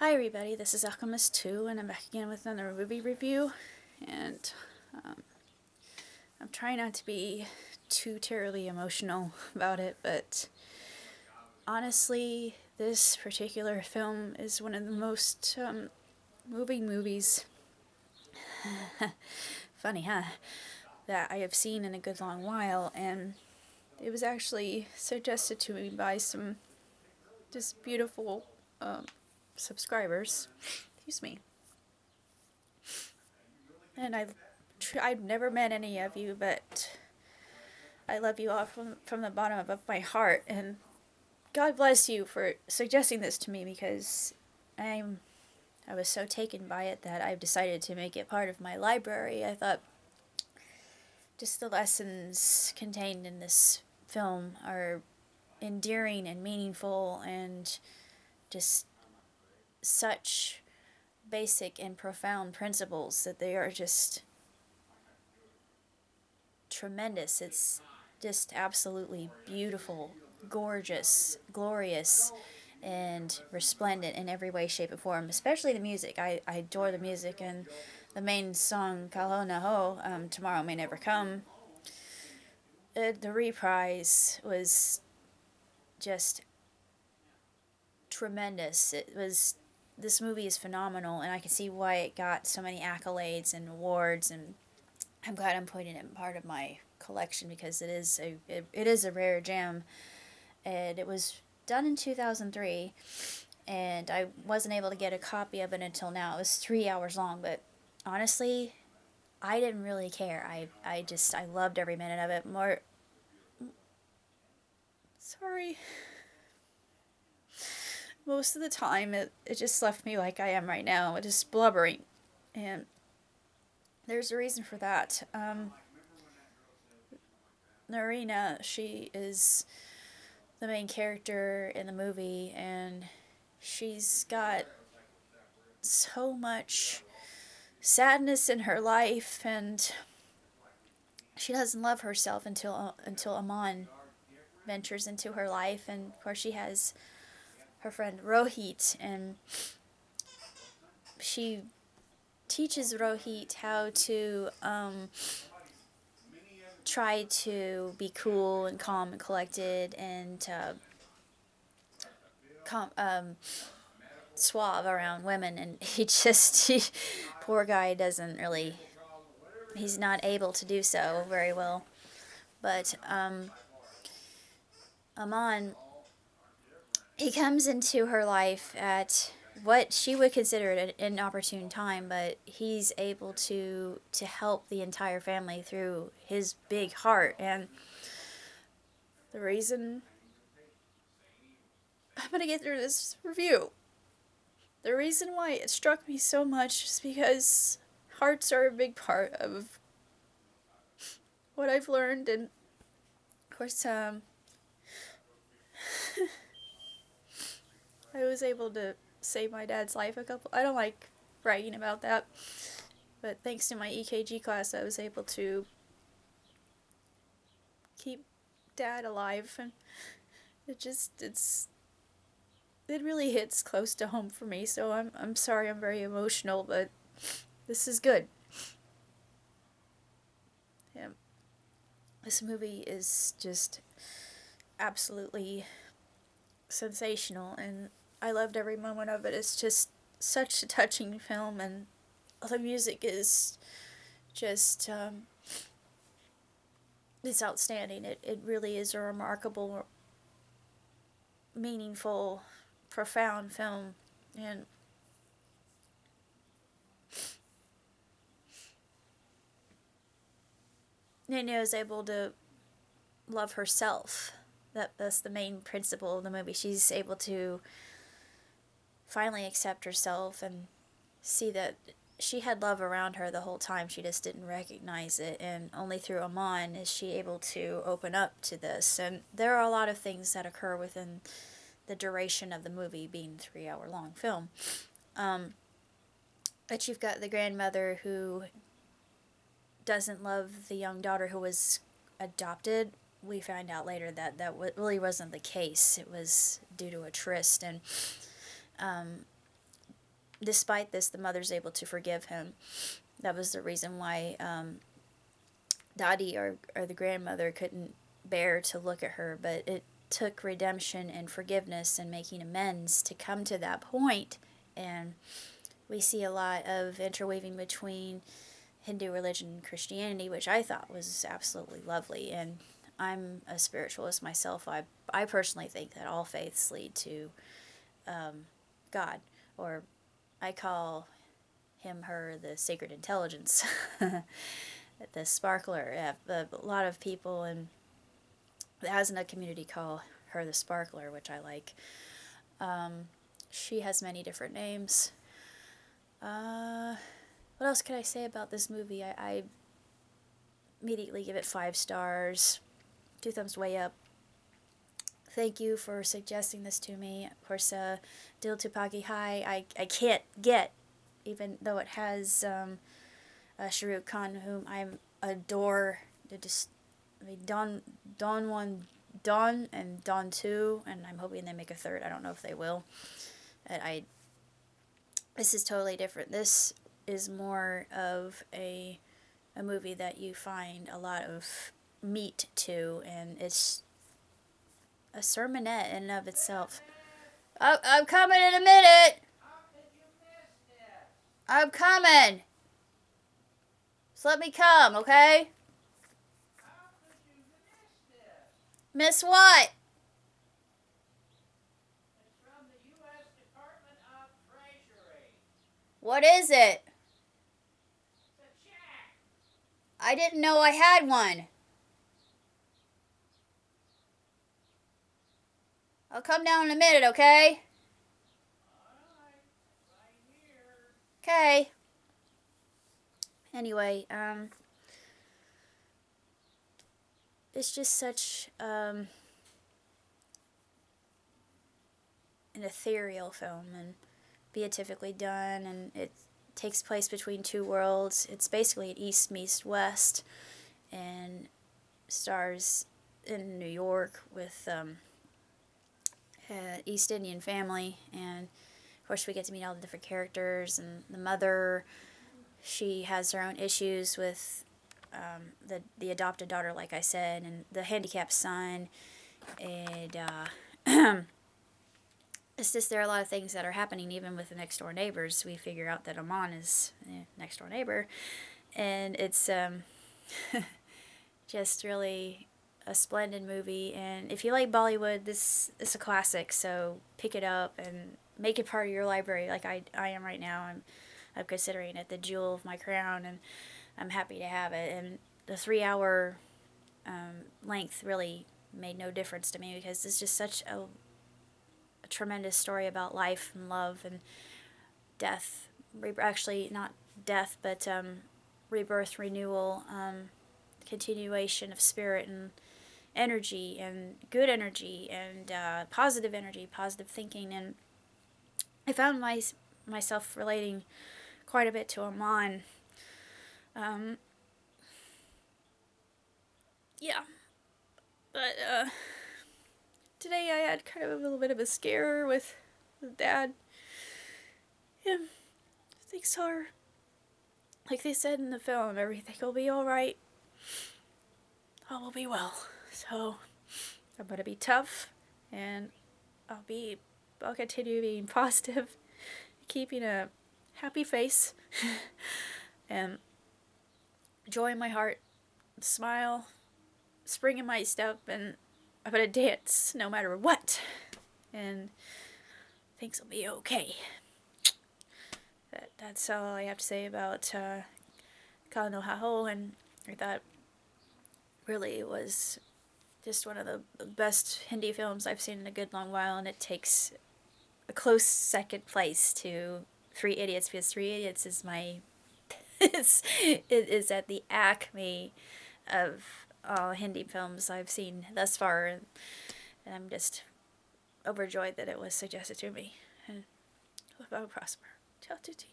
Hi everybody, this is Alchemist2 and I'm back again with another movie review, and I'm trying not to be too terribly emotional about it, but honestly this particular film is one of the most moving movies, funny huh, that I have seen in a good long while, and it was actually suggested to me by some just beautiful subscribers, excuse me. And I've never met any of you, but I love you all from the bottom of my heart. And God bless you for suggesting this to me, because I was so taken by it that I've decided to make it part of my library. I thought just the lessons contained in this film are endearing and meaningful, and just such basic and profound principles that they are just tremendous. It's just absolutely beautiful, gorgeous, glorious, and resplendent in every way, shape, and form. Especially the music. I adore the music, and the main song, Kal Ho Naa Ho, Tomorrow May Never Come. The reprise was just tremendous. This movie is phenomenal, and I can see why it got so many accolades and awards, and I'm glad I'm putting it in part of my collection, because it is a rare gem, and it was done in 2003, and I wasn't able to get a copy of it until now. It was 3 hours long, but honestly, I didn't really care. I loved every minute of it. More, sorry, most of the time it just left me like I am right now, just blubbering, and there's a reason for that. Narina, she is the main character in the movie, and she's got so much sadness in her life, and she doesn't love herself until Aman ventures into her life, and of course she has her friend Rohit, and she teaches Rohit how to try to be cool and calm and collected, and suave around women, and poor guy doesn't really, he's not able to do so very well. But Aman, he comes into her life at what she would consider an inopportune time, but he's able to help the entire family through his big heart. And the reason I'm gonna get through this review, the reason why it struck me so much is because hearts are a big part of what I've learned, and of course, I was able to save my dad's life a couple. I don't like bragging about that, but thanks to my EKG class, I was able to keep dad alive, and it really hits close to home for me. So I'm sorry, I'm very emotional, but this is good. Yeah, this movie is just absolutely sensational, and I loved every moment of it. It's just such a touching film, and the music is just it's outstanding. It really is a remarkable, meaningful, profound film, and Nene is able to love herself. That's the main principle of the movie. She's able to finally accept herself and see that she had love around her the whole time. She just didn't recognize it, and only through Aman is she able to open up to this. And there are a lot of things that occur within the duration of the movie, being a 3 hour long film. But you've got the grandmother who doesn't love the young daughter who was adopted. We find out later that really wasn't the case. It was due to a tryst, and despite this, the mother's able to forgive him. That was the reason why Dottie, or the grandmother, couldn't bear to look at her, but it took redemption and forgiveness and making amends to come to that point. And we see a lot of interweaving between Hindu religion and Christianity, which I thought was absolutely lovely. And I'm a spiritualist myself. I personally think that all faiths lead to God, or I call him, her, the sacred intelligence, the sparkler. A lot of people in the Asana community call her the sparkler, which I like. She has many different names. What else can I say about this movie? I immediately give it 5 stars. 2 thumbs way up. Thank you for suggesting this to me. Of course, Dil Tupaki High, I can't get, even though it has Shah Rukh Khan, whom I adore. Don 1, Don, and Don 2, and I'm hoping they make a third. I don't know if they will. This is totally different. This is more of a movie that you find a lot of meat to, and it's a sermonette in and of itself. I'm coming in a minute. I'm coming. Just let me come, okay? Miss what? It's from the U.S. Department of Treasury. What is it? It's a check. I didn't know I had one. I'll come down in a minute, okay? Alright, right here. Okay. Anyway, it's just such an ethereal film and beatifically done, and it takes place between 2 worlds. It's basically an East meets West, and stars in New York with East Indian family, and of course we get to meet all the different characters. And the mother, she has her own issues with the adopted daughter, like I said, and the handicapped son, and it's just there are a lot of things that are happening even with the next door neighbors. We figure out that Aman is next door neighbor, and it's just really a splendid movie. And if you like Bollywood, this is a classic, so pick it up and make it part of your library like I am right now. I'm considering it the jewel of my crown, and I'm happy to have it. And the 3-hour length really made no difference to me, because it's just such a tremendous story about life and love and death. Actually, not death, but rebirth, renewal, continuation of spirit and energy, and good energy, and positive energy, positive thinking. And I found myself relating quite a bit to Aman. Yeah. But today I had kind of a little bit of a scare with Dad. Yeah, things are, like they said in the film, everything will be alright. All will be well. So I'm gonna be tough, and I'll continue being positive, keeping a happy face, and joy in my heart, smile, spring in my step, and I'm gonna dance no matter what, and things will be okay. That's all I have to say about Kal Ho Naa Ho, and I thought really it was just one of the best Hindi films I've seen in a good long while, and it takes a close second place to Three Idiots, because Three Idiots is my it is at the acme of all Hindi films I've seen thus far, and I'm just overjoyed that it was suggested to me. And hope I will prosper. Ciao tutti.